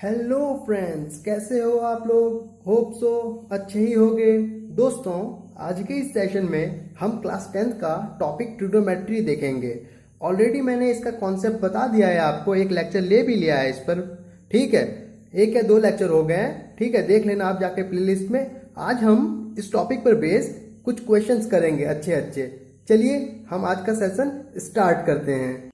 Hello friends, कैसे हो आप लोग। होप सो अच्छे ही होंगे। दोस्तों, आज के इस सेशन में हम क्लास 10th का टॉपिक ट्रिग्नोमेट्री देखेंगे। ऑलरेडी मैंने इसका कॉन्सेप्ट बता दिया है आपको, एक लेक्चर ले भी लिया है इस पर। ठीक है, एक या दो लेक्चर हो गए हैं। ठीक है, देख लेना आप जाके प्लेलिस्ट में। आज हम इस टॉपिक पर बेस्ड कुछ क्वेश्चंस करेंगे अच्छे अच्छे। चलिए हम आज का सेशन स्टार्ट करते हैं।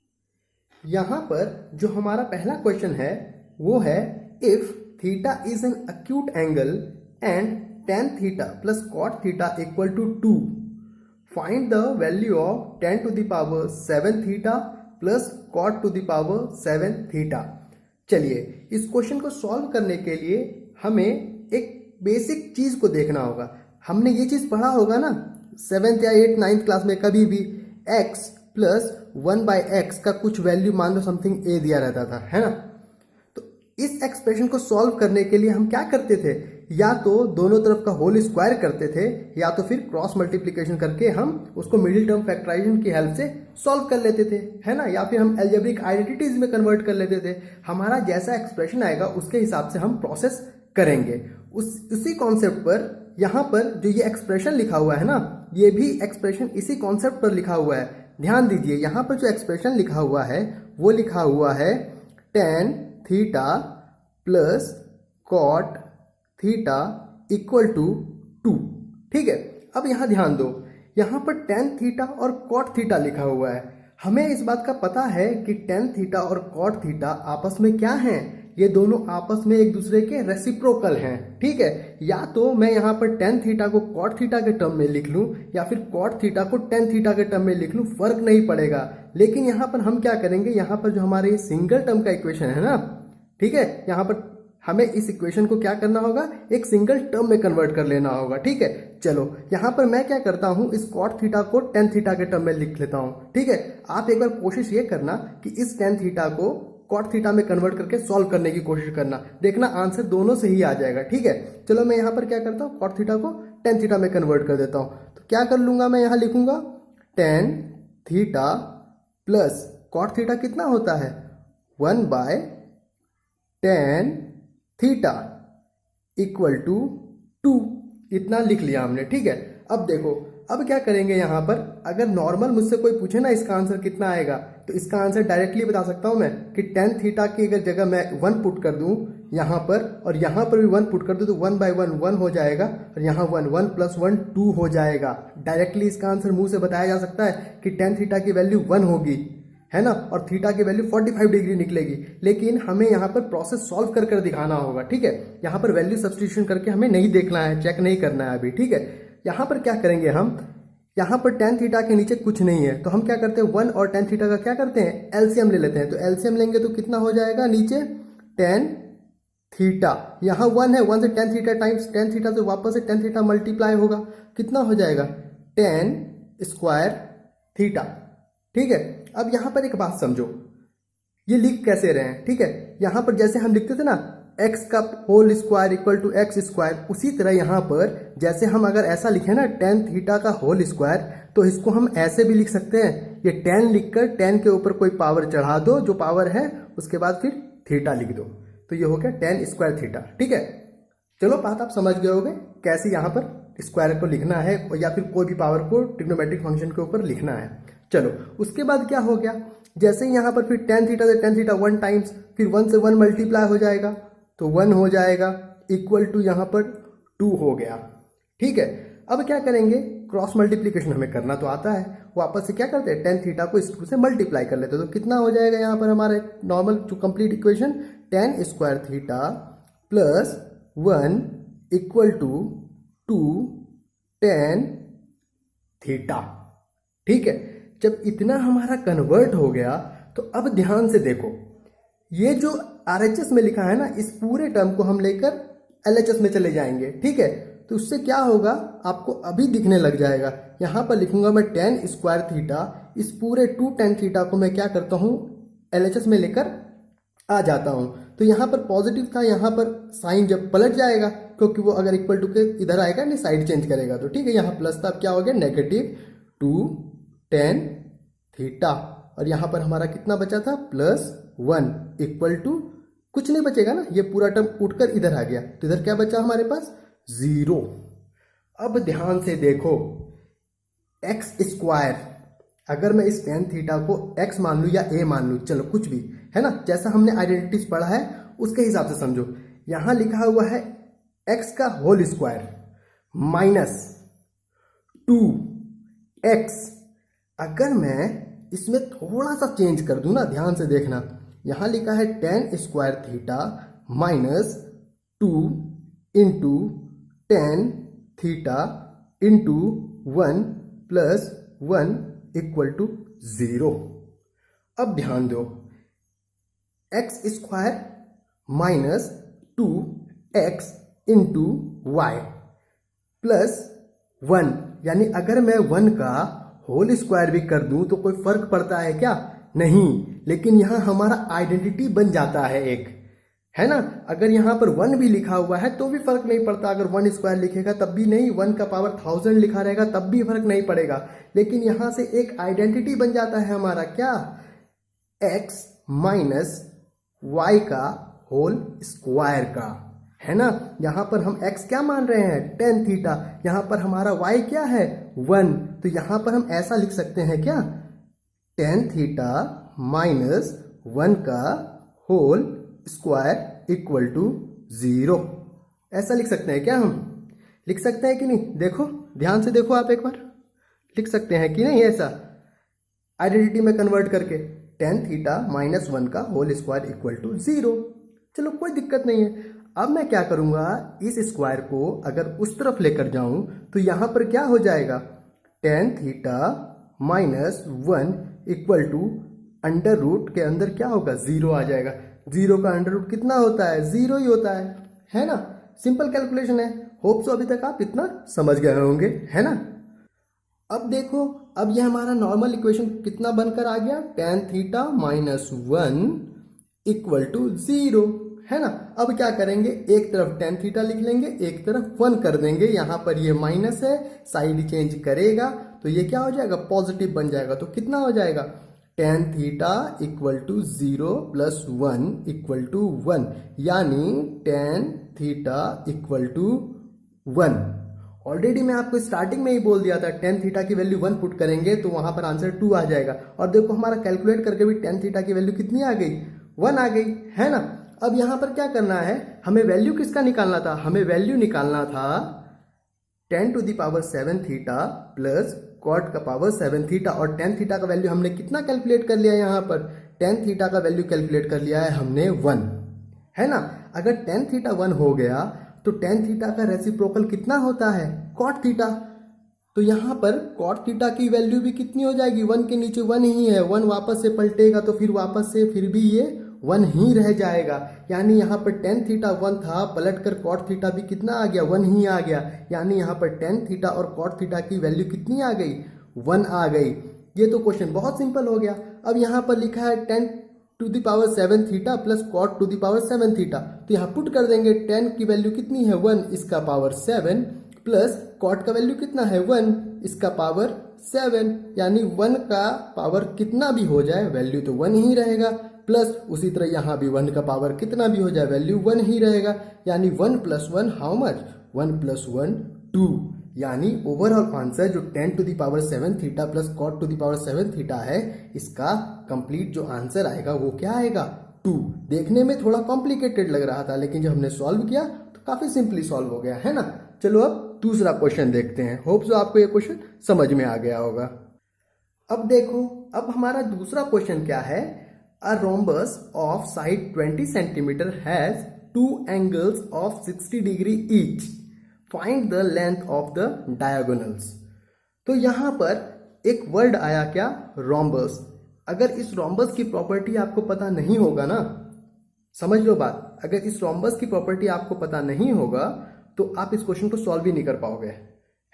यहाँ पर जो हमारा पहला क्वेश्चन है वो है, if theta is an acute angle and tan theta plus cot theta equal to 2, find the value of tan to the power 7 theta plus cot to the power 7 theta. चलिए, इस क्वेश्चन को solve करने के लिए हमें एक basic चीज को देखना होगा। हमने ये चीज पढ़ा होगा ना 7th या 8th 9th क्लास में, कभी भी x प्लस 1/x का कुछ वैल्यू मान लो समथिंग a दिया रहता था, है ना। तो इस एक्सप्रेशन को सॉल्व करने के लिए हम क्या करते थे, या तो दोनों तरफ का होल स्क्वायर करते थे, या तो फिर क्रॉस मल्टीप्लिकेशन करके हम उसको मिडिल टर्म फैक्टराइजेशन की हेल्प से सॉल्व कर लेते थे, है ना। या फिर हम अलजेब्रिक आइडेंटिटीज में कन्वर्ट कर लेते थे। हमारा जैसा एक्सप्रेशन आएगा उसके हिसाब से हम प्रोसेस करेंगे। उसी कॉन्सेप्ट पर यहाँ पर जो ये एक्सप्रेशन लिखा हुआ है ना, ये भी एक्सप्रेशन इसी कॉन्सेप्ट पर लिखा हुआ है। ध्यान दीजिए, यहाँ पर जो एक्सप्रेशन लिखा हुआ है वो लिखा हुआ है tan theta plus cot theta equal to 2। ठीक है, अब यहाँ ध्यान दो, यहाँ पर tan थीटा और cot थीटा लिखा हुआ है। हमें इस बात का पता है कि tan थीटा और cot थीटा आपस में क्या हैं, ये दोनों आपस में एक दूसरे के रेसिप्रोकल हैं। ठीक है, या तो मैं यहाँ पर tan थीटा को cot थीटा के टर्म में लिख लूँ, या फिर cot थीटा को tan थीटा के टर्म में लिख लूँ, फर्क नहीं पड़ेगा। लेकिन यहाँ पर हम क्या करेंगे, यहाँ पर जो हमारे सिंगल टर्म का इक्वेशन है ना, ठीक है, यहाँ पर हमें इस इक्वेशन को क्या करना होगा, एक सिंगल टर्म में कन्वर्ट कर लेना होगा। ठीक है, चलो यहाँ पर मैं क्या करता हूँ, इस cot थीटा को tan थीटा के टर्म में लिख लेता हूँ। ठीक है, आप एक बार कोशिश ये करना कि इस tan थीटा को cot थीटा में कन्वर्ट करके सॉल्व करने की कोशिश करना, देखना आंसर दोनों से ही आ जाएगा। ठीक है, चलो मैं यहाँ पर क्या करता हूँ, cot थीटा को tan थीटा में कन्वर्ट कर देता हूँ। तो क्या कर लूंगा, मैं यहाँ लिखूंगा tan theta plus cot theta कितना होता है 1/tan थीटा इक्वल टू 2, इतना लिख लिया हमने। ठीक है, अब देखो, अब क्या करेंगे, यहाँ पर अगर नॉर्मल मुझसे कोई पूछे ना इसका आंसर कितना आएगा, तो इसका आंसर डायरेक्टली बता सकता हूँ मैं कि tan थीटा की अगर जगह मैं 1 पुट कर दूँ यहाँ पर, और यहाँ पर भी 1 पुट कर दूँ, तो 1/1 1 हो जाएगा, और यहाँ 1 1 + 1 2 हो जाएगा। डायरेक्टली इसका आंसर मुंह से बताया जा सकता है कि tan थीटा की वैल्यू 1 होगी, है ना, और थीटा की वैल्यू 45 डिग्री निकलेगी। लेकिन हमें यहाँ पर प्रोसेस सॉल्व कर कर दिखाना होगा। ठीक है, यहाँ पर वैल्यू सब्स्टिट्यूशन करके हमें नहीं देखना है, चेक नहीं करना है अभी। ठीक है, यहाँ पर क्या करेंगे हम, यहाँ पर tan थीटा के नीचे कुछ नहीं है, तो हम क्या करते हैं, 1 और tan थीटा का क्या करते हैं, एलसीएम ले लेते हैं। तो एलसीएम लेंगे तो कितना हो जाएगा, नीचे tan थीटा, यहाँ 1 है, 1 से tan theta times tan theta, तो वापस से tan थीटा मल्टीप्लाई होगा, कितना हो जाएगा tan स्क्वायर थीटा। ठीक है, अब यहाँ पर एक बात समझो, ये लिख कैसे रहे हैं। ठीक है, यहाँ पर जैसे हम लिखते थे ना x का whole square equal to x square, उसी तरह यहाँ पर जैसे हम अगर ऐसा लिखे ना tan थीटा का होल स्क्वायर, तो इसको हम ऐसे भी लिख सकते हैं, ये tan लिखकर tan के ऊपर कोई पावर चढ़ा दो, जो पावर है, उसके बाद फिर थीटा लिख दो, तो ये हो गया tan स्क्वायर थीटा। ठीक है, चलो बात आप समझ गए होगे कैसे यहाँ पर स्क्वायर को लिखना है, या फिर कोई भी पावर को ट्रिग्नोमेट्रिक फंक्शन के ऊपर लिखना है। चलो उसके बाद क्या हो गया, जैसे ही यहाँ पर फिर tan थीटा से tan थीटा 1 टाइम्स, फिर 1 से 1 मल्टीप्लाई हो जाएगा, तो 1 हो जाएगा इक्वल टू यहाँ पर 2 हो गया। ठीक है, अब क्या करेंगे, क्रॉस मल्टीप्लिकेशन हमें करना तो आता है, वापस से क्या करते हैं, tan थीटा को इस 2 से मल्टीप्लाई कर लेते हैं। तो कितना हो जाएगा यहाँ पर हमारे नॉर्मल जो complete equation, tan square theta plus 1 equal to 2 tan theta. ठीक है, जब इतना हमारा कन्वर्ट हो गया, तो अब ध्यान से देखो, ये जो RHS में लिखा है ना, इस पूरे टर्म को हम लेकर LHS में चले जाएंगे। ठीक है, तो उससे क्या होगा, आपको अभी दिखने लग जाएगा। यहाँ पर लिखूंगा मैं tan स्क्वायर थीटा, इस पूरे 2 tan थीटा को मैं क्या करता हूँ, LHS में लेकर आ जाता हूँ। तो यहाँ पर पॉजिटिव था, यहाँ पर साइन जब पलट जाएगा, क्योंकि वो अगर इक्वल टू के इधर आएगा नहीं, साइड चेंज करेगा। तो ठीक है, यहाँ प्लस था, अब क्या हो गया, -2 tan थीटा, और यहाँ पर हमारा कितना बचा था, +1 इक्वल टू कुछ नहीं बचेगा ना, ये पूरा टर्म उठकर इधर आ गया, तो इधर क्या बचा हमारे पास, 0। अब ध्यान से देखो, एक्स स्क्वायर, अगर मैं इस tan थीटा को x मान लूँ या a मान लूँ, चलो कुछ भी है ना, जैसा हमने आइडेंटिटीज पढ़ा है उसके हिसाब से समझो। यहां लिखा हुआ है x का होल स्क्वायर माइनस 2x। अगर मैं इसमें थोड़ा सा चेंज कर दूं ना, ध्यान से देखना, यहां लिखा है tan square theta minus 2 into tan theta into 1 plus 1 equal to 0। अब ध्यान दो, X square minus 2x into Y plus 1, यानी अगर मैं 1 का होल स्क्वायर भी कर दूं तो कोई फर्क पड़ता है क्या, नहीं। लेकिन यहां हमारा आइडेंटिटी बन जाता है एक, है ना। अगर यहां पर 1 भी लिखा हुआ है तो भी फर्क नहीं पड़ता, अगर 1 स्क्वायर लिखेगा तब भी नहीं, 1 का पावर 1000 लिखा रहेगा तब भी फर्क नहीं पड़ेगा। लेकिन यहां से एक आइडेंटिटी बन जाता है हमारा, क्या, x माइनस वाई का होल स्क्वायर का, है ना। यहां पर हम x क्या मान रहे हैं, tan थीटा, यहां पर हमारा y क्या है, 1। तो यहां पर हम ऐसा लिख सकते हैं क्या, tan थीटा माइनस 1 का होल स्क्वायर इक्वल टू 0। ऐसा लिख सकते हैं क्या, हम लिख सकते हैं कि नहीं, देखो ध्यान से देखो, आप एक बार लिख सकते हैं कि नहीं ऐसा, आइडेंटिटी में कन्वर्ट करके tan थीटा माइनस 1 का होल स्क्वायर इक्वल टू 0। चलो कोई दिक्कत नहीं है। अब मैं क्या करूंगा, इस स्क्वायर को अगर उस तरफ लेकर जाऊं तो यहां पर क्या हो जाएगा, tan theta minus 1 equal to under root के अंदर क्या होगा, 0 आ जाएगा। 0 का अंडर रूट कितना होता है, 0 ही होता है ना। सिंपल कैलकुलेशन है। होप सो अभी तक आप इतना समझ गए होंगे, है ना। अब देखो, अब ये हमारा नॉर्मल इक्वेशन कितना बनकर आ गया, tan theta minus 1 equal to 0, है ना। अब क्या करेंगे, एक तरफ tan थीटा लिख लेंगे, एक तरफ 1 कर देंगे। यहां पर ये माइनस है, साइड चेंज करेगा तो ये क्या हो जाएगा, पॉजिटिव बन जाएगा। तो कितना हो जाएगा, tan theta equal to 0 plus 1 equal to 1, यानी tan theta equal to 1। Already मैं आपको स्टार्टिंग में ही बोल दिया था, tan थीटा की वैल्यू 1 पुट करेंगे तो वहां पर आंसर 2 आ जाएगा। और देखो हमारा कैलकुलेट करके भी tan थीटा की वैल्यू कितनी आ गई, 1 आ गई, है ना। अब यहां पर क्या करना है, हमें वैल्यू किसका निकालना था, हमें वैल्यू निकालना था tan to the power 7 theta plus cot का पावर 7 थीटा। और tan थीटा का वैल्यू हमने कितना कैलकुलेट कर लिया, यहाँ पर tan थीटा का वैल्यू कैलकुलेट कर लिया है हमने 1, है ना। अगर tan थीटा 1 हो गया तो tan थीटा का रेसिप्रोकल कितना होता है, cot थीटा। तो यहाँ पर cot थीटा की वैल्यू भी कितनी हो जाएगी, 1 के नीचे 1 ही है, 1 वापस से पलटेगा तो फिर वापस से फिर भी ये 1 ही रह जाएगा। यानी यहाँ पर tan थीटा 1 था, पलट कर cot थीटा भी कितना आ गया, 1 ही आ गया। यानी यहाँ पर tan थीटा और cot थीटा की वैल्यू कितनी आ गई, 1 आ गई। ये तो क्वेश्चन बहुत सिंपल हो गया। अब यहाँ पर लिखा है tan to the power 7 theta plus cot to the power 7 theta, तो यहाँ पुट कर देंगे। tan की वैल्यू कितनी है, 1, इसका पावर 7 प्लस cot का वैल्यू कितना है, 1, इसका पावर 7, यानी 1 का पावर कितना भी हो जाए वैल्यू तो 1 ही रहेगा। प्लस उसी तरह यहाँ भी 1 का पावर कितना भी हो जाए वैल्यू 1 ही रहेगा। यानी 1 प्लस 1 हाउ मच, 1 प्लस 1 2। यानी ओवरऑल आंसर जो tan to the power 7 theta plus cot to the power 7 theta है, इसका कंप्लीट जो आंसर आएगा वो क्या आएगा, 2। देखने में थोड़ा कॉम्प्लिकेटेड लग रहा था, लेकिन जब हमने सॉल्व किया तो काफी सिंपली सॉल्व हो गया, है ना। चलो अब दूसरा क्वेश्चन देखते हैं। होप सो आपको ये क्वेश्चन समझ में आ गया होगा। अब देखो, अब हमारा दूसरा क्वेश्चन क्या है, अ rhombus of side 20 centimeter has two angles of 60 degree each. Find the length of the diagonals. तो यहां पर एक वर्ड आया क्या, rhombus। अगर इस rhombus की प्रॉपर्टी आपको पता नहीं होगा ना, समझ लो बात, अगर इस rhombus की प्रॉपर्टी आपको पता नहीं होगा तो आप इस क्वेश्चन को सॉल्व ही नहीं कर पाओगे,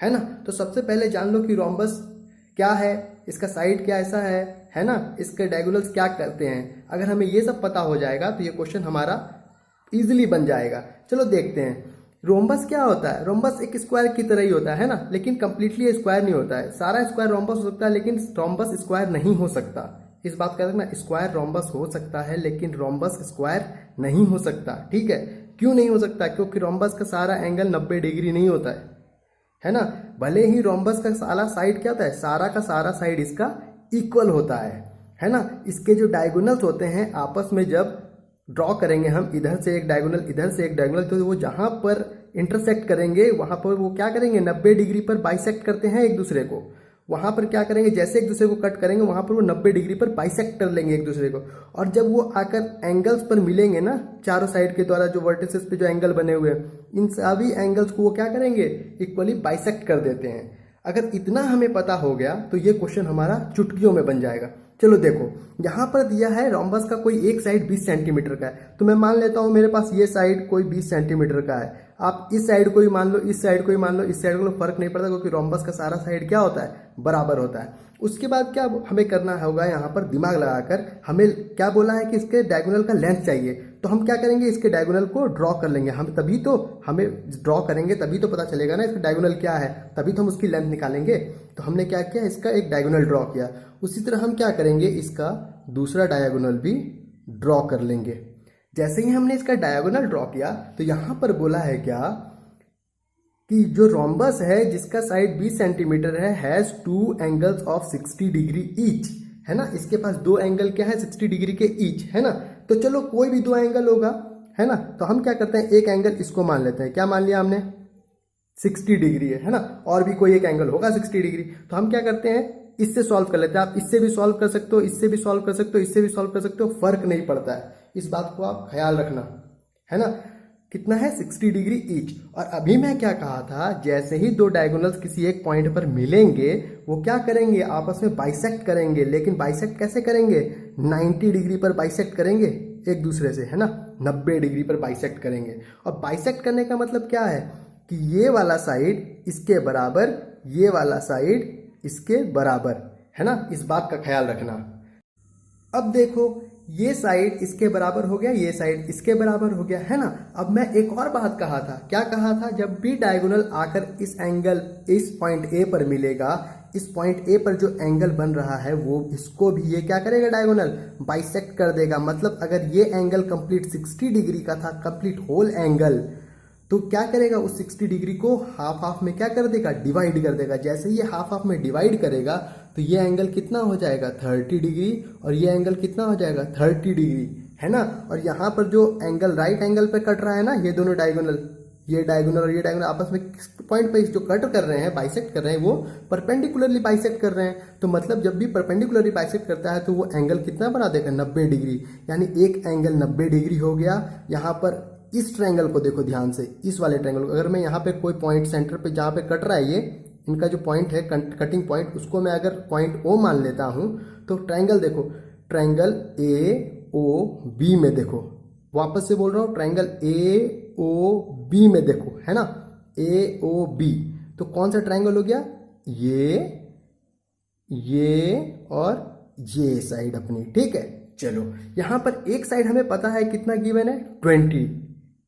है ना। तो सबसे पहले जान लो कि rhombus क्या है, इसका साइड क्या ऐसा है ना, इसके डायगोनल्स क्या करते हैं। अगर हमें ये सब पता हो जाएगा तो ये क्वेश्चन हमारा इजीली बन जाएगा। चलो देखते हैं। रोम्बस क्या होता है, रोम्बस एक स्क्वायर की तरह ही होता है ना, लेकिन कंप्लीटली स्क्वायर नहीं होता है। सारा स्क्वायर रोम्बस हो सकता है लेकिन रोम्बस स्क्वायर नहीं हो सकता, इस बात का रखना, स्क्वायर रोम्बस हो सकता है लेकिन रोम्बस स्क्वायर नहीं हो सकता। ठीक है, क्यों नहीं हो सकता? क्योंकि रोम्बस का सारा एंगल 90 डिग्री नहीं होता है ना। भले ही रोम्बस का सारा साइड क्या होता है, सारा का सारा साइड इसका इक्वल होता है ना। इसके जो डायगोनल्स होते हैं आपस में जब ड्रॉ करेंगे हम, इधर से एक डायगोनल इधर से एक डायगोनल, तो वो जहां पर इंटरसेक्ट करेंगे वहां पर वो क्या करेंगे, 90 डिग्री पर बाइसेक्ट करते हैं एक दूसरे को। वहां पर क्या करेंगे, जैसे एक दूसरे को कट करेंगे वहां पर वो 90 डिग्री पर बाइसेक्ट कर लेंगे एक दूसरे को। और जब वो आकर एंगल्स पर मिलेंगे ना, चारों साइड के द्वारा जो वर्टिसेस पे जो एंगल बने हुए हैं, इन सभी एंगल्स को वो क्या करेंगे, इक्वली बाइसेक्ट कर देते हैं। अगर इतना हमें पता हो गया तो ये क्वेश्चन हमारा चुटकियों में बन जाएगा। चलो देखो, यहाँ पर दिया है रोम्बस का कोई एक साइड 20 सेंटीमीटर का है, तो मैं मान लेता हूँ मेरे पास ये साइड कोई 20 सेंटीमीटर का है। आप इस साइड को ही मान लो, इस साइड को ही मान लो, इस साइड को, फर्क नहीं पड़ता क्योंकि रोम्बस का सारा साइड क्या होता है, बराबर होता है। उसके बाद क्या हमें करना होगा, यहाँ पर दिमाग लगाकर हमें क्या बोला है कि इसके डायगोनल का लेंथ चाहिए, तो हम क्या करेंगे, इसके डायगोनल को ड्रॉ कर लेंगे। हम तभी तो हमें ड्रॉ करेंगे तभी तो पता चलेगा ना इसका डायगोनल क्या है, तभी तो हम उसकी लेंथ निकालेंगे। तो हमने क्या किया, इसका एक डायगोनल ड्रॉ किया। उसी तरह हम क्या करेंगे, इसका दूसरा डायगोनल भी ड्रॉ कर लेंगे। जैसे ही हमने इसका डायगोनल ड्रॉ किया तो यहां पर बोला है क्या कि जो रोम्बस है जिसका साइड 20 सेंटीमीटर है, has 2 angles of 60 degree each, है ना। इसके पास 2 एंगल क्या है, 60 डिग्री के ईच, है ना। तो चलो कोई भी 2 एंगल होगा, है ना। तो हम क्या करते हैं, एक एंगल इसको मान लेते हैं। क्या मान लिया हमने, 60 डिग्री है ना। और भी कोई एक एंगल होगा 60 डिग्री, तो हम क्या करते हैं, इससे सॉल्व कर लेते हैं। आप इससे भी सॉल्व कर सकते हो, इससे भी सॉल्व कर सकते हो, इससे भी सॉल्व कर सकते हो, फर्क नहीं पड़ता है। इस बात को आप ख्याल रखना, है ना। कितना है, 60 डिग्री ईच। और अभी मैं क्या कहा था, जैसे ही 2 डायगोनल्स किसी एक पॉइंट पर मिलेंगे वो क्या करेंगे, आपस में बाइसेक्ट करेंगे। लेकिन बाइसेक्ट कैसे करेंगे, 90 डिग्री पर बाइसेक्ट करेंगे एक दूसरे से, है ना। 90 डिग्री पर बाइसेक्ट करेंगे। और बाइसेक्ट करने का मतलब क्या है कि ये वाला साइड इसके बराबर, ये वाला साइड इसके बराबर, है ना। इस बात का ख्याल रखना। अब देखो, ये साइड इसके बराबर हो गया, ये साइड इसके बराबर हो गया, है ना। अब मैं एक और बात कहा था, क्या कहा था, जब भी डायगोनल आकर इस एंगल, इस पॉइंट ए पर मिलेगा, इस पॉइंट ए पर जो एंगल बन रहा है वो इसको भी ये क्या करेगा, डायगोनल बाइसेक्ट कर देगा। मतलब अगर ये एंगल कंप्लीट 60 डिग्री का था, कंप्लीट होल एंगल, तो क्या करेगा, उस 60 डिग्री को हाफ हाफ में क्या कर देगा, डिवाइड कर देगा। जैसे ये हाफ हाफ में डिवाइड करेगा तो ये एंगल कितना हो जाएगा, 30 डिग्री, और ये एंगल कितना हो जाएगा, 30 डिग्री, है ना। और यहाँ पर जो एंगल राइट एंगल पे कट रहा है ना, ये दोनों डायगोनल, ये डायगोनल और ये डायगोनल आपस में पॉइंट पे जो कट कर रहे हैं, बाइसेक्ट कर रहे हैं, वो परपेंडिकुलरली बाइसेक्ट कर रहे हैं। तो मतलब जब भी परपेंडिकुलरली बाइसेक्ट करता है तो वो एंगल कितना बना देगा, 90 डिग्री। यानी एक एंगल 90 डिग्री हो गया। यहाँ पर इस ट्रायंगल को देखो ध्यान से, इस वाले ट्रायंगल को, अगर मैं यहाँ पे कोई पॉइंट सेंटर पे जहाँ पे कट रहा है, ये इनका जो पॉइंट है कटिंग पॉइंट, उसको मैं अगर पॉइंट ओ मान लेता हूँ, तो ट्रायंगल देखो, ट्रायंगल ए ओ बी में देखो, वापस से बोल रहा हूँ, ट्रायंगल ए ओ बी में देखो, है ना, ए ओ बी। तो कौन सा ट्रायंगल हो गया, ये और ये साइड अपनी, ठीक है। चलो यहाँ पर एक साइड हमें पता है कितना गिवन है, 20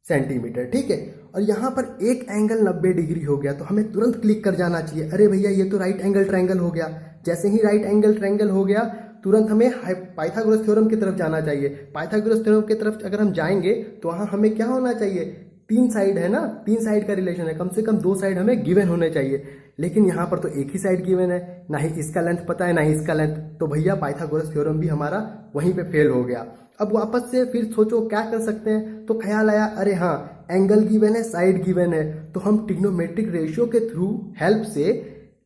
सेंटीमीटर, ठीक है। और यहाँ पर एक एंगल 90 डिग्री हो गया, तो हमें तुरंत क्लिक कर जाना चाहिए, अरे भैया ये तो राइट एंगल ट्रायंगल हो गया। जैसे ही राइट एंगल ट्रायंगल हो गया, तुरंत हमें पाइथागोरस थ्योरम की तरफ जाना चाहिए। पाइथागोरस थ्योरम की तरफ अगर हम जाएंगे तो वहाँ हमें क्या होना चाहिए, 3 साइड है ना, 3 साइड का रिलेशन है, कम से कम 2 साइड हमें गिवन होने चाहिए। लेकिन यहाँ पर तो एक ही साइड गिवन है, ना ही इसका लेंथ पता है ना ही इसका लेंथ, तो भैया पाइथागोरस थ्योरम भी हमारा वहीं पे फेल हो गया। अब वापस से फिर सोचो क्या कर सकते हैं, तो ख्याल आया, अरे हाँ एंगल गिवन है, साइड गिवन है, तो हम ट्रिग्नोमेट्रिक रेशियो के थ्रू हेल्प से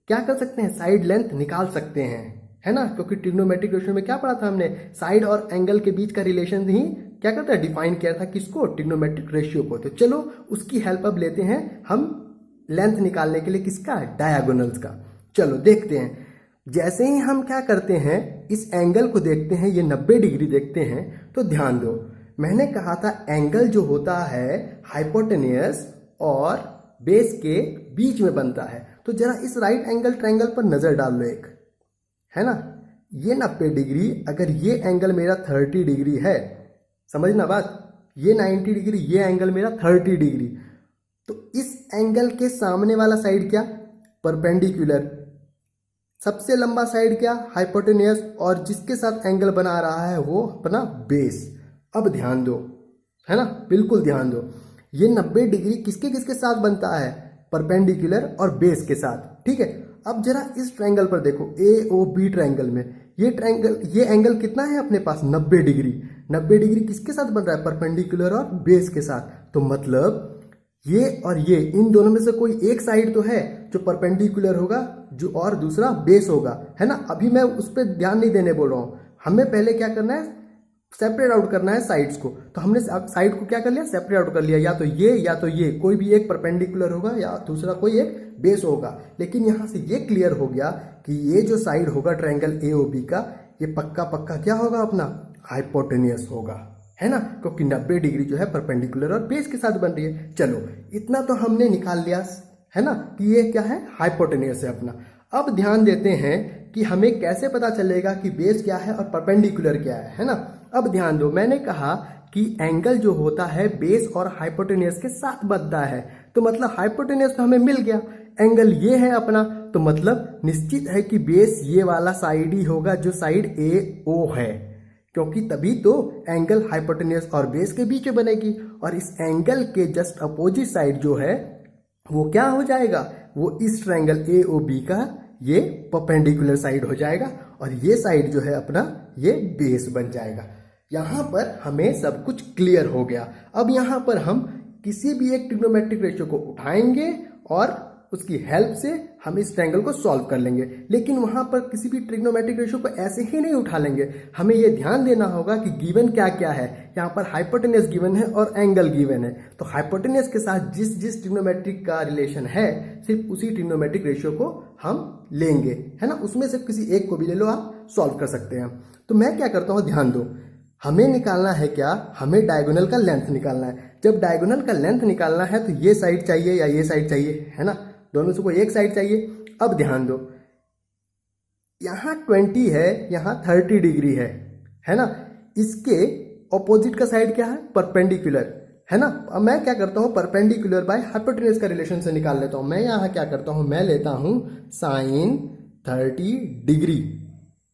क्या कर सकते हैं, साइड लेंथ निकाल सकते हैं, है ना। क्योंकि ट्रिग्नोमेट्रिक रेशियो में क्या पढ़ा था हमने, साइड और एंगल के बीच का रिलेशन ही क्या करता है, डिफाइन किया था किसको, ट्रिग्नोमेट्रिक रेशियो को। तो चलो उसकी हेल्प अब लेते हैं हम लेंथ निकालने के लिए, किसका, डायगोनल्स का। चलो देखते हैं। जैसे ही हम क्या करते हैं, इस एंगल को देखते हैं, ये 90 डिग्री देखते हैं, तो ध्यान दो, मैंने कहा था एंगल जो होता है हाइपोटेनियस और बेस के बीच में बनता है। तो जरा इस राइट एंगल ट्रायंगल पर नजर डाल लो एक, है ना। ये 90 डिग्री, अगर ये एंगल मेरा 30 डिग्री है, समझना बात, ये 90 डिग्री, ये एंगल मेरा 30 डिग्री, तो इस एंगल के सामने वाला साइड क्या, परपेंडिकुलर, सबसे लंबा साइड क्या, हाइपोटेनियस, और जिसके साथ एंगल बना रहा है वो अपना बेस। अब ध्यान दो, है ना, बिल्कुल ध्यान दो, ये 90 डिग्री किसके किसके साथ बनता है, परपेंडिकुलर और बेस के साथ, ठीक है। अब जरा इस ट्रायंगल पर देखो, ए ओ बी ट्रायंगल में ये एंगल कितना है अपने पास, 90 डिग्री। 90 डिग्री किसके साथ बन रहा है, परपेंडिकुलर और बेस के साथ। तो मतलब ये और ये, इन दोनों में से कोई एक साइड तो है जो परपेंडिकुलर होगा, जो और दूसरा बेस होगा, है ना। अभी मैं उस पर ध्यान नहीं देने बोल रहा हूं, हमें पहले क्या करना है, सेपरेट आउट करना है साइड्स को। तो हमने साइड को क्या कर लिया, सेपरेट आउट कर लिया, या तो ये कोई भी एक परपेंडिकुलर होगा या दूसरा कोई एक बेस होगा। लेकिन यहां से ये क्लियर हो गया कि ये जो साइड होगा ट्रायंगल एओबी का, ये पक्का पक्का क्या होगा, अपना हाइपोटेनियस होगा, है ना, क्योंकि 90 डिग्री जो है परपेंडिकुलर और बेस के साथ बन रही है। चलो इतना तो हमने निकाल लिया, है ना, कि ये क्या है, हाइपोटेनियस है अपना। अब ध्यान देते हैं कि हमें कैसे पता चलेगा कि बेस क्या है और परपेंडिकुलर क्या है ना। अब ध्यान दो, मैंने कहा कि एंगल जो होता है बेस और हाइपोटेनियस के साथ बनता है, तो मतलब हाइपोटेनियस तो हमें मिल गया, एंगल ये है अपना, तो मतलब निश्चित है कि बेस ये वाला साइड ही होगा जो साइड ए ओ है, क्योंकि तभी तो एंगल हाइपोटेनियस और बेस के बीच में बनेगी। और इस एंगल के जस्ट अपोजिट साइड जो है वो क्या हो जाएगा, वो इस ट्रायंगल ए ओ बी का ये परपेंडिकुलर साइड हो जाएगा, और ये साइड जो है अपना ये बेस बन जाएगा। यहां पर हमें सब कुछ क्लियर हो गया। अब यहां पर हम किसी भी एक ट्रिग्नोमेट्रिक रेशियो को उठाएंगे और उसकी हेल्प से हम इस ट्रायंगल को सॉल्व कर लेंगे। लेकिन वहां पर किसी भी ट्रिग्नोमेट्रिक रेशियो को ऐसे ही नहीं उठा लेंगे, हमें यह ध्यान देना होगा कि गिवन क्या क्या है। यहाँ पर हाइपोटेनियस गिवन है और एंगल गिवन है, तो हाइपोटेनियस के साथ जिस जिस ट्रिग्नोमेट्रिक का रिलेशन है, सिर्फ उसी ट्रिग्नोमेट्रिक रेशियो को हम लेंगे, है ना। उसमें से किसी एक को भी ले लो, आप सॉल्व कर सकते हैं। तो मैं क्या करता हूँ, ध्यान दो, हमें निकालना है क्या, हमें डायगोनल का लेंथ निकालना है। जब डायगोनल का लेंथ निकालना है तो ये साइड चाहिए या ये साइड चाहिए, है ना, दोनों से कोई एक साइड चाहिए। अब ध्यान दो, यहां 20 है, यहां 30 डिग्री है ना, इसके ऑपोजिट का साइड क्या है, परपेंडिकुलर, है ना। अब मैं क्या करता हूं, परपेंडिकुलर बाय हाइपोटेन्यूज का रिलेशन से निकाल लेता हूं। मैं यहां क्या करता हूं, मैं लेता हूं साइन 30 डिग्री,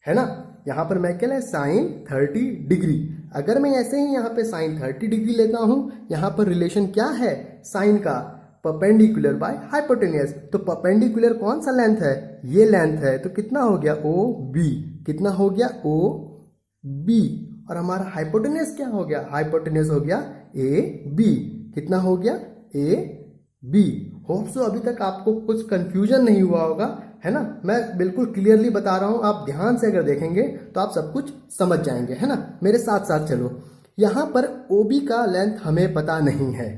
है ना। यहां पर मैं क्या ले, साइन 30 डिग्री। अगर मैं ऐसे ही यहां पे साइन 30 डिग्री लेता हूं, यहां पर रिलेशन क्या है, साइन का, परपेंडिकुलर बाय हाइपोटेनियस। तो परपेंडिकुलर कौन सा लेंथ है, ये लेंथ है, तो कितना हो गया, ओ बी, कितना हो गया, ओ बी। और हमारा हाइपोटेनियस क्या हो गया, हाइपोटेनियस हो गया ए बी, कितना हो गया, ए बी। होप सो अभी तक आपको कुछ कंफ्यूजन नहीं हुआ होगा, है ना। मैं बिल्कुल क्लियरली बता रहा हूं, आप ध्यान से अगर देखेंगे तो आप सब कुछ समझ जाएंगे, है ना। मेरे साथ साथ चलो, यहां पर ओबी का लेंथ हमें पता नहीं है,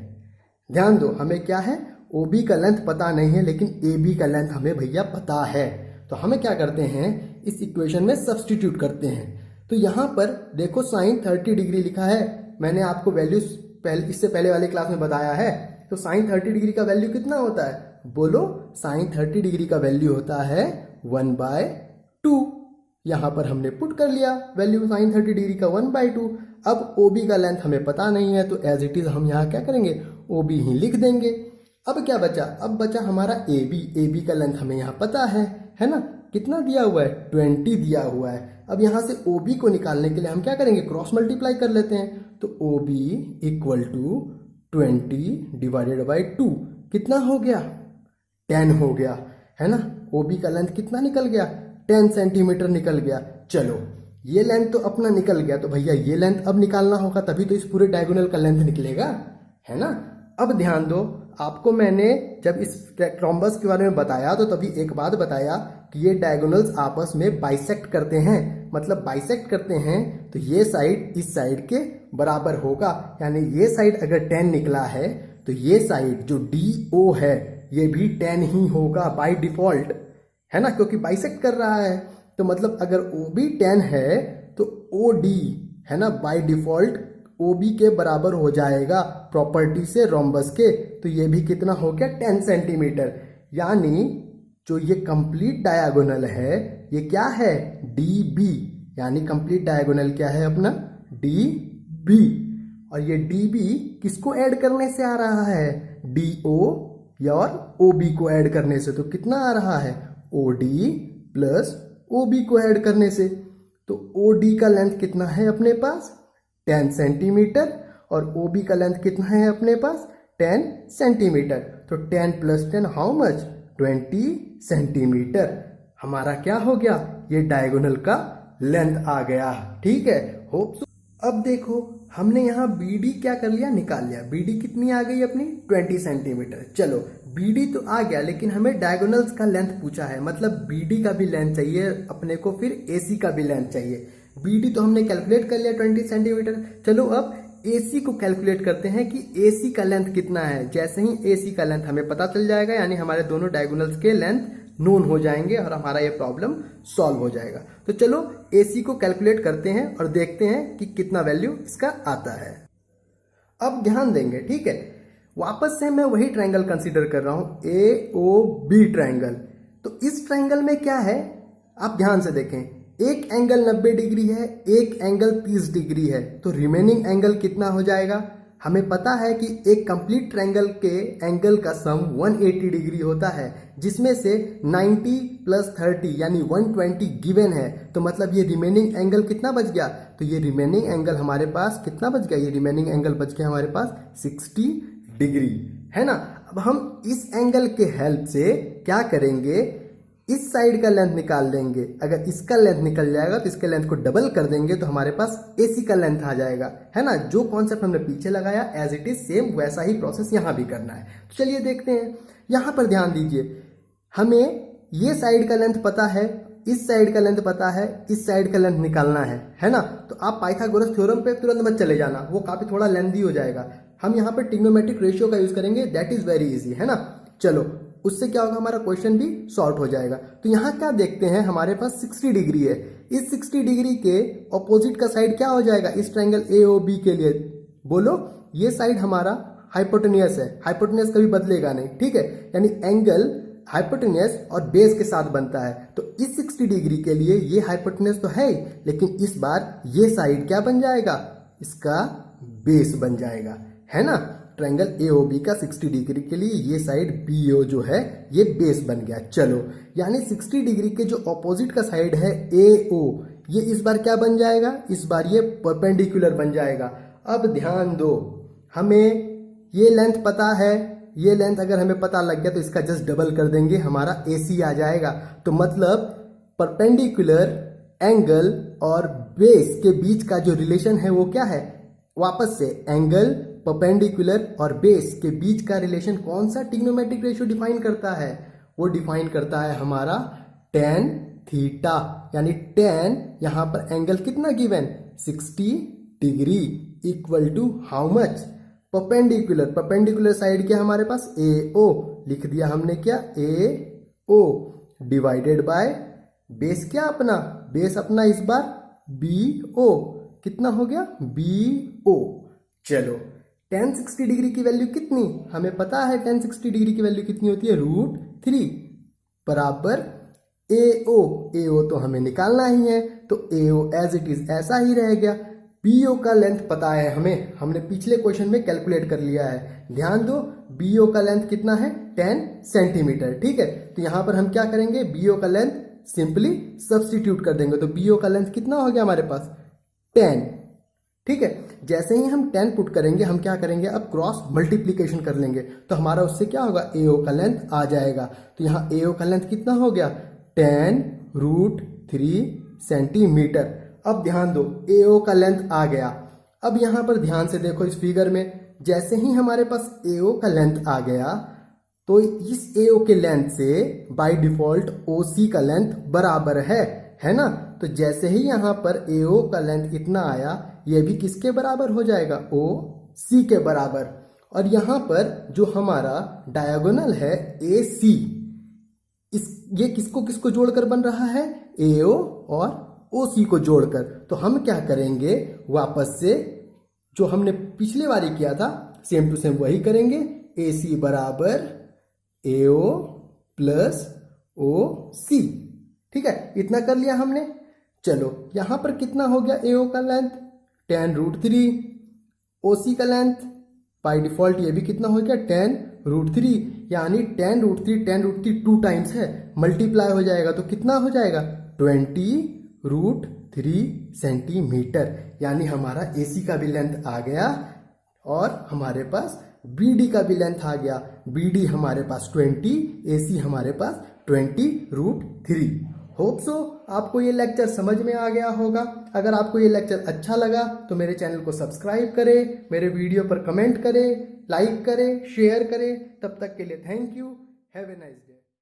ध्यान दो, हमें क्या है, ओबी का लेंथ पता नहीं है, लेकिन ए बी का लेंथ हमें भैया पता है। तो हमें क्या करते हैं, इस इक्वेशन में सब्सटीट्यूट करते हैं। तो यहां पर देखो साइन 30 डिग्री लिखा है, मैंने आपको वैल्यूज इससे पहले वाली क्लास में बताया है। तो साइन 30 डिग्री का वैल्यू कितना होता है, बोलो, साइन 30 डिग्री का वैल्यू होता है 1/2। यहां पर हमने पुट कर लिया वैल्यू साइन 30 डिग्री का 1/2। अब ओबी का लेंथ हमें पता नहीं है, तो एज इट इज हम यहाँ क्या करेंगे, ओबी ही लिख देंगे। अब क्या बचा, अब बचा हमारा ए बी का लेंथ हमें यहाँ पता है ना, कितना दिया हुआ है, 20 दिया हुआ है। अब यहाँ से ओ बी को निकालने के लिए हम क्या करेंगे, क्रॉस मल्टीप्लाई कर लेते हैं। तो O B equal to 20 divided by 2, कितना हो गया, 10 हो गया, है ना। ओ बी का लेंथ कितना निकल गया, 10 सेंटीमीटर निकल गया। चलो ये लेंथ तो अपना निकल गया, तो भैया ये लेंथ अब निकालना होगा, तभी तो इस पूरे डायगोनल का लेंथ निकलेगा, है ना। अब ध्यान दो, आपको मैंने जब इस ट्रॉम्बस के बारे में बताया तो तभी एक बात बताया कि ये डायगोनल्स आपस में बाइसेक्ट करते हैं। मतलब बाइसेक्ट करते हैं तो ये साइड इस साइड के बराबर होगा, यानी ये साइड अगर 10 निकला है तो ये साइड जो डी ओ है ये भी 10 ही होगा बाय डिफॉल्ट, है ना, क्योंकि बाइसेक्ट कर रहा है। तो मतलब अगर ओ बी 10 है तो ओ डी, है ना, बाय डिफॉल्ट ओ बी के बराबर हो जाएगा प्रॉपर्टी से रोम्बस के। तो ये भी कितना हो गया, 10 सेंटीमीटर। यानी जो ये कंप्लीट डायगोनल है ये क्या है, डी बी, यानी कंप्लीट डायगोनल क्या है अपना, डी बी। और ये डी बी किसको ऐड करने से आ रहा है, डी ओ और ओ बी को ऐड करने से। तो कितना आ रहा है, O D plus O B को ऐड करने से। तो ओ डी का लेंथ कितना है अपने पास 10 सेंटीमीटर और ओ बी का लेंथ कितना है अपने पास 10 सेंटीमीटर। तो 10 प्लस 10 हाउ मच 20 सेंटीमीटर। हमारा क्या हो गया, ये डायगोनल का लेंथ आ गया। ठीक है, होप सो। अब देखो हमने यहाँ BD क्या कर लिया, निकाल लिया। BD कितनी आ गई अपनी 20 सेंटीमीटर। चलो BD तो आ गया, लेकिन हमें डायगोनल्स का लेंथ पूछा है, मतलब BD का भी लेंथ चाहिए अपने को, फिर AC का भी लेंथ चाहिए। BD तो हमने कैलकुलेट कर लिया 20 सेंटीमीटर। चलो अब AC को कैलकुलेट करते हैं कि AC का लेंथ कितना है। जैसे ही AC का लेंथ हमें पता चल जाएगा, यानी हमारे दोनों डायगोनल्स के लेंथ नोन हो जाएंगे और हमारा ये प्रॉब्लम सॉल्व हो जाएगा। तो चलो AC को कैलकुलेट करते हैं और देखते हैं कि कितना वैल्यू इसका आता है। अब ध्यान देंगे, ठीक है, वापस से मैं वही ट्रायंगल कंसीडर कर रहा हूं AOB ट्रायंगल। तो इस ट्रायंगल में क्या है, आप ध्यान से देखें, एक एंगल 90 डिग्री है, एक एंगल 30 डिग्री है। तो रिमेनिंग एंगल कितना हो जाएगा, हमें पता है कि एक कंप्लीट ट्रायंगल के एंगल का सम 180 डिग्री होता है, जिसमें से 90 प्लस 30 यानी 120 गिवन है। तो मतलब ये रिमेनिंग एंगल कितना बच गया, तो ये रिमेनिंग एंगल हमारे पास कितना बच गया, ये रिमेनिंग एंगल बच गया हमारे पास 60 डिग्री, है ना। अब हम इस एंगल के हेल्प से क्या करेंगे, इस साइड का लेंथ निकाल लेंगे। अगर इसका लेंथ निकल जाएगा तो इसके लेंथ को डबल कर देंगे तो हमारे पास AC का लेंथ आ जाएगा, है ना। जो कॉन्सेप्ट हमने पीछे लगाया एज इट इज सेम वैसा ही प्रोसेस यहाँ भी करना है। तो चलिए देखते हैं। यहाँ पर ध्यान दीजिए, हमें ये साइड का लेंथ पता है, इस साइड का लेंथ पता है, इस साइड का लेंथ निकालना है ना। तो आप पाइथागोरस थ्योरम पे तुरंत मत चले जाना, वो काफी थोड़ा लेंथी हो जाएगा। हम यहाँ पर ट्रिग्नोमेट्रिक रेशियो का यूज करेंगे, दैट इज वेरी इजी, है ना। चलो उससे क्या होगा, हमारा क्वेश्चन भी सॉल्व हो जाएगा। तो यहाँ क्या देखते हैं, हमारे पास 60 डिग्री है। इस 60 डिग्री के ऑपोजिट का साइड क्या हो जाएगा इस ट्रायंगल AOB के लिए, बोलो। ये साइड हमारा हाइपोटेनियस है, हाइपोटेनियस कभी बदलेगा नहीं, ठीक है। यानी एंगल हाइपोटेनियस और बेस के साथ बनता है। तो इस 60 डिग्री के लिए ये हाइपोटेनियस तो है ही, लेकिन इस बार ये साइड क्या बन जाएगा, इसका बेस बन जाएगा, है ना। ट्रायंगल AOB का 60 डिग्री के लिए ये साइड BO जो है ये बेस बन गया। चलो यानी 60 डिग्री के जो ऑपोजिट का साइड है AO, ये इस बार क्या बन जाएगा, इस बार ये परपेंडिकुलर बन जाएगा। अब ध्यान दो, हमें ये लेंथ पता है, ये लेंथ अगर हमें पता लग गया तो इसका जस्ट डबल कर देंगे, हमारा AC आ जाएगा। तो मतलब परपेंडिकुलर एंगल और बेस के बीच का जो रिलेशन है वो क्या है, वापस से एंगल परपेंडिकुलर और बेस के बीच का रिलेशन कौन सा ट्रिग्नोमेट्रिक रेशियो डिफाइन करता है, वो डिफाइन करता है हमारा tan थीटा। यानी tan यहां पर एंगल कितना given 60 degree equal to how much perpendicular, perpendicular side क्या हमारे पास AO, लिख दिया हमने क्या AO डिवाइडेड बाय बेस, क्या अपना बेस अपना इस बार BO, कितना हो गया BO। चलो tan 60 डिग्री की वैल्यू कितनी, हमें पता है tan 60 डिग्री की वैल्यू कितनी होती है √3 बराबर AO, AO तो हमें निकालना ही है। तो AO एज इट इज ऐसा ही रह गया। BO का लेंथ पता है हमें, हमने पिछले क्वेश्चन में कैलकुलेट कर लिया है। ध्यान दो BO का लेंथ कितना है 10 सेंटीमीटर, ठीक है। तो यहां पर हम क्या करेंगे, BO का लेंथ सिंपली सब्स्टिट्यूट कर देंगे। तो BO का लेंथ कितना हो गया हमारे पास 10, ठीक है। जैसे ही हम 10 पुट करेंगे, हम क्या करेंगे, अब क्रॉस मल्टीप्लीकेशन कर लेंगे, तो हमारा उससे क्या होगा AO का लेंथ आ जाएगा। तो यहाँ AO का लेंथ कितना हो गया 10 √3 सेंटीमीटर। अब ध्यान दो AO का लेंथ आ गया। अब यहाँ पर ध्यान से देखो इस फिगर में, जैसे ही हमारे पास AO का लेंथ आ गया तो इस AO के लेंथ से बाय डिफॉल्ट OC का लेंथ बराबर है ना। तो जैसे ही यहाँ पर AO का लेंथ इतना आया, ये भी किसके बराबर हो जाएगा OC के बराबर। और यहाँ पर जो हमारा डायगोनल है AC, ये किसको किसको जोड़कर बन रहा है AO और OC को जोड़कर। तो हम क्या करेंगे, वापस से जो हमने पिछले बारी किया था सेम टू सेम वही करेंगे। AC बराबर AO प्लस OC, ठीक है, इतना कर लिया हमने। चलो यहां पर कितना हो गया AO का लेंथ 10 √3, OC का लेंथ बाई डिफॉल्ट ये भी कितना हो गया 10√3, यानी 10√3 2 टाइम्स है, मल्टीप्लाई हो जाएगा तो कितना हो जाएगा 20√3 सेंटीमीटर, यानी हमारा AC का भी लेंथ आ गया और हमारे पास BD का भी लेंथ आ गया। BD हमारे पास 20, AC हमारे पास 20√3। होप सो आपको ये लेक्चर समझ में आ गया होगा। अगर आपको ये लेक्चर अच्छा लगा तो मेरे चैनल को सब्सक्राइब करें, मेरे वीडियो पर कमेंट करें, लाइक करें, शेयर करें। तब तक के लिए thank you, have a nice day.